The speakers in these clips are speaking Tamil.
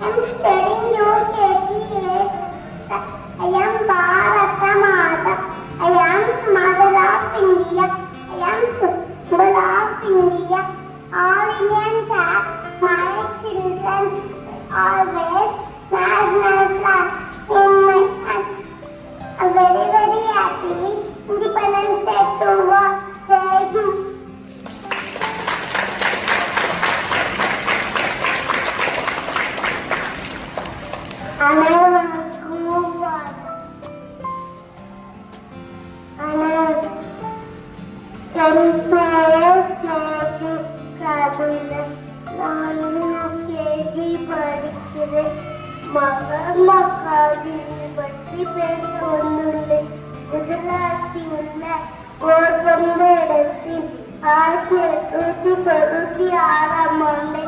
I'm studying UKG. I am Bharata Mata. I am Mother of India. I am Symbol of India. All Indians have my children always national flag in my hand. I'm very, very happy Independence Day to watch. Thank you. பற்றி பேச வந்துள்ளேன். குஜராத்தில் உள்ள போர்பந்த இடத்தில் 1896ஆம் ஆண்டு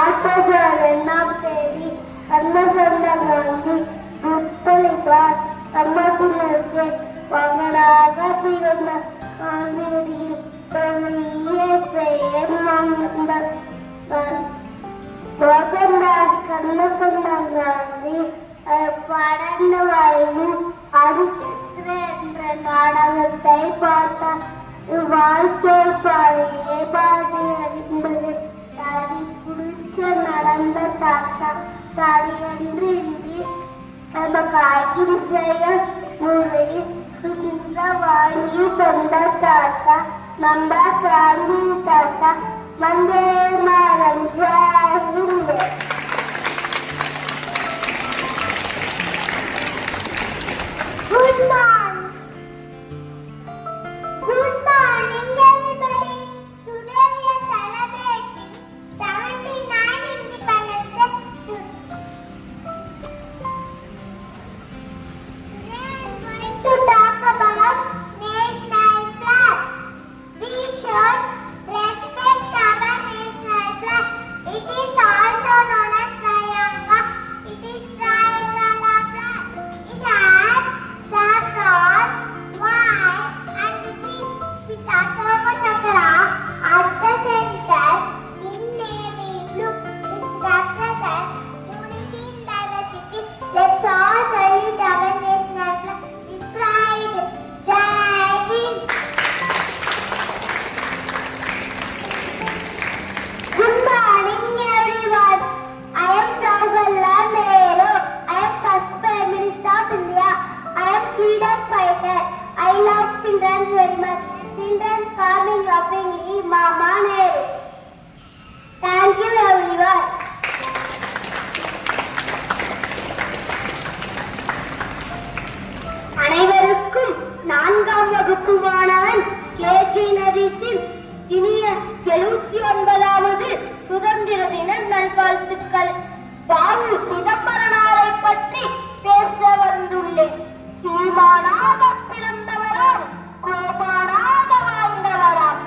ஆக்டோபர் 2ஆம் தேதி கர்மசந்த காந்தி முத்தலிபார் கர்மகுணருக்கு மகனாக பிறந்த காந்தியடியின் பெரிய பெயர் மோகன்தாஸ் கர்மசந்த காந்தி படர்ந்த வயதில் அரிசித்திர என்ற நாடகத்தை பார்த்தார். வாழ்க்கை பாதையை பாதை அறிந்தது தனி குளிச்ச நடந்த தாத்தா தனி என்று இன்றி நமக்கு அகிம்சைய முறையில் வாங்கி தந்த தாத்தா நம்ம காந்தி தாத்தா. வந்தே மாதம் Jai Hind. Good morning. Good morning, everybody. Today we are celebrating 79 Independence Day. Today I am going to talk about national flag. We should respect our national flag. It is also known as Triangle. It is tricolor flag. It has saffron, white and green with Ashoka Chakra at the center in navy blue, which represents unity in diversity. Let's all salute our national flag with pride. Jai Hind. Good morning, everyone. I am Jawaharlal Nehru. I am first Prime Minister of India. I am freedom fighter. I love children very much. Children call me lovingly Mama Nehru. Thank you, everyone. அனைவருக்கும் 4ஆம் வகுப்பு மாணவன் கேஜி நரீஷின் இனிய 79வது சுதந்திர தின நல்வாழ்த்துக்கள். பாபு சிதம்பரனாரை பற்றி பேச வந்துள்ளேன். சீமானாக பிறந்தவராம், கோமானாக வாழ்ந்தவராம்,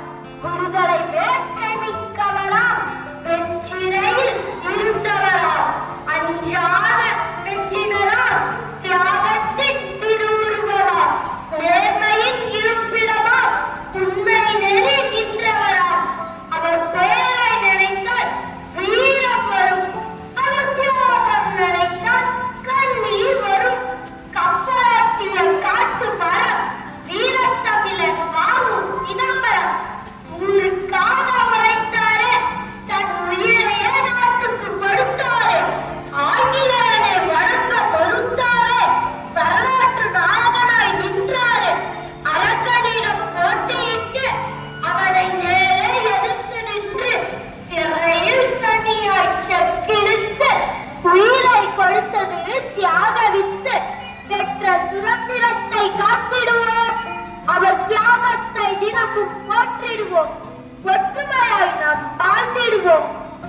விடுதலை வேட்கை மிக்கவராம், வெற்றிலையில் இருந்தவராம், அஞ்சாத வெற்றினராம், தியாகத்தின் திருவுருவராம், நேர்மையின் இருப்பிடமாம், உண்மை நெறி நின்றவராம். அவர் பேரை நினைத்தால் வீரம் வரும், அவர் தியாகம் நினைத்தால் கண்ணீர் வரும். கப்பலத்திய காட்டு மரம் வீரத்தமிழன் பாபு சிதம்பரம் ஊருக்காக உழைத்தாரே, தன் உயிரையே நாட்டுக்கு கொடுத்தாரே, ஆங்கிலேயனை வணங்க மறுத்தாரே, வரலாற்று நாயகனாய் நின்றாரே, அரக்கனிடம் போட்டியிட்டு அவனை நேரே எதிர்த்து நின்று சிறையில் தனியாய் செக்கிழுத்து உயிரை கொடுத்தது தியாக வித்து. பெற்ற சுதந்திரத்தை காத்திடுவோம், அவர் தியாகத்தை தினமும் போற்றிடுவோம், ஒற்றுமையாய் நாம் வாழ்ந்திடுவோம்,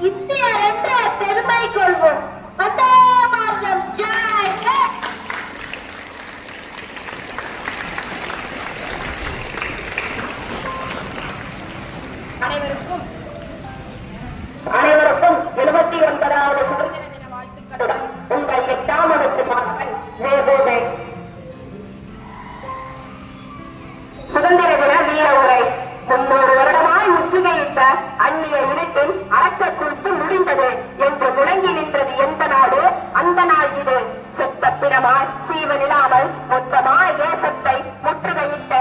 இந்தியர் என்ற பெருமை கொள்வோம். வந்தே மாதரம். ஜெய் ஹிந்த். அனைவருக்கும் 79வது சுதந்திர தின வாழ்த்துக்களுடன் உங்கள் 8ஆம் வகுப்பு மாணவன் வேபோதே. சுதந்திர தின வீர உரை. 300 வருடமாய் முற்றுகையிட்ட அந்நிய இருட்டில் அரச குழுத்து முடிந்தது என்று முழங்கி நின்றது எந்த நாடு? ஈரமாய் சீவனில்லாமல் மொத்தமாய் தேசத்தை முற்றுகையிட்ட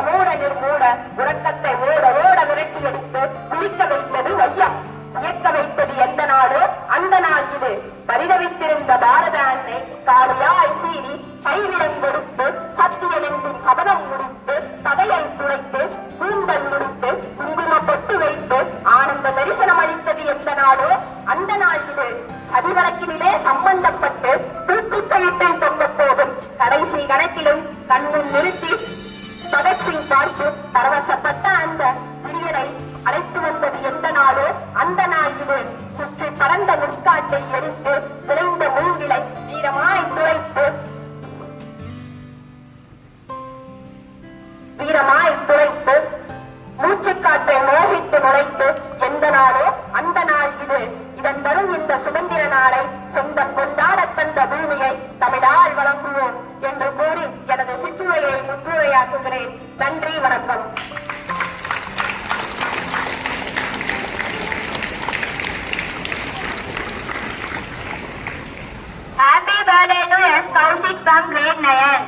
மூட நிர்மூட உறக்கத்தை ஓட விரட்டி அடித்து குளிக்க வைத்தது வையம். இயக்க வைத்தது எந்த நாடு? அந்த நாள் இது. பரிதவித்திருந்த பாரத அன்னை காலியாய் சீறி கைவிடம் கொடுத்து சத்தியமென்றும் சபதம் முடித்து பகையை துளைத்து கூந்தல் முடித்து குங்கும பொட்டு வைத்து ஆனந்த தரிசனம் அளித்தது எந்த நாடோ? அந்த நாள் இது. சதிவழக்கினிலே சம்பந்தப்பட்டு தூக்குக்கயிற்றில் தொங்க போதும் கடைசி கணக்கிலும் கண்முன் நிறுத்தி பகத்சிங் பார்த்து பரவசப்பட்ட அந்த விடியலை அழைத்து வந்தது எந்த நாடோ? அந்த நாள் இது. சுற்றி பறந்த முட்காட்டை எரித்து விளைந்த மூங்கிலை வீரமாய் துளைத்து மூச்சுக்காற்றை மோகித்து நுழைத்து எந்த நாடோ? அந்த நாள் இது. இதன் வரும் இந்த சுதந்திர நாளை சொந்தம் கொண்டாட தந்த பூமியை தமிழால் வழங்குவோம் என்று கூறி எனது சிற்றுரையை முற்றுரையாக்குகிறேன். நன்றி, வணக்கம். Happy birthday to S. Kaushik from grade 9.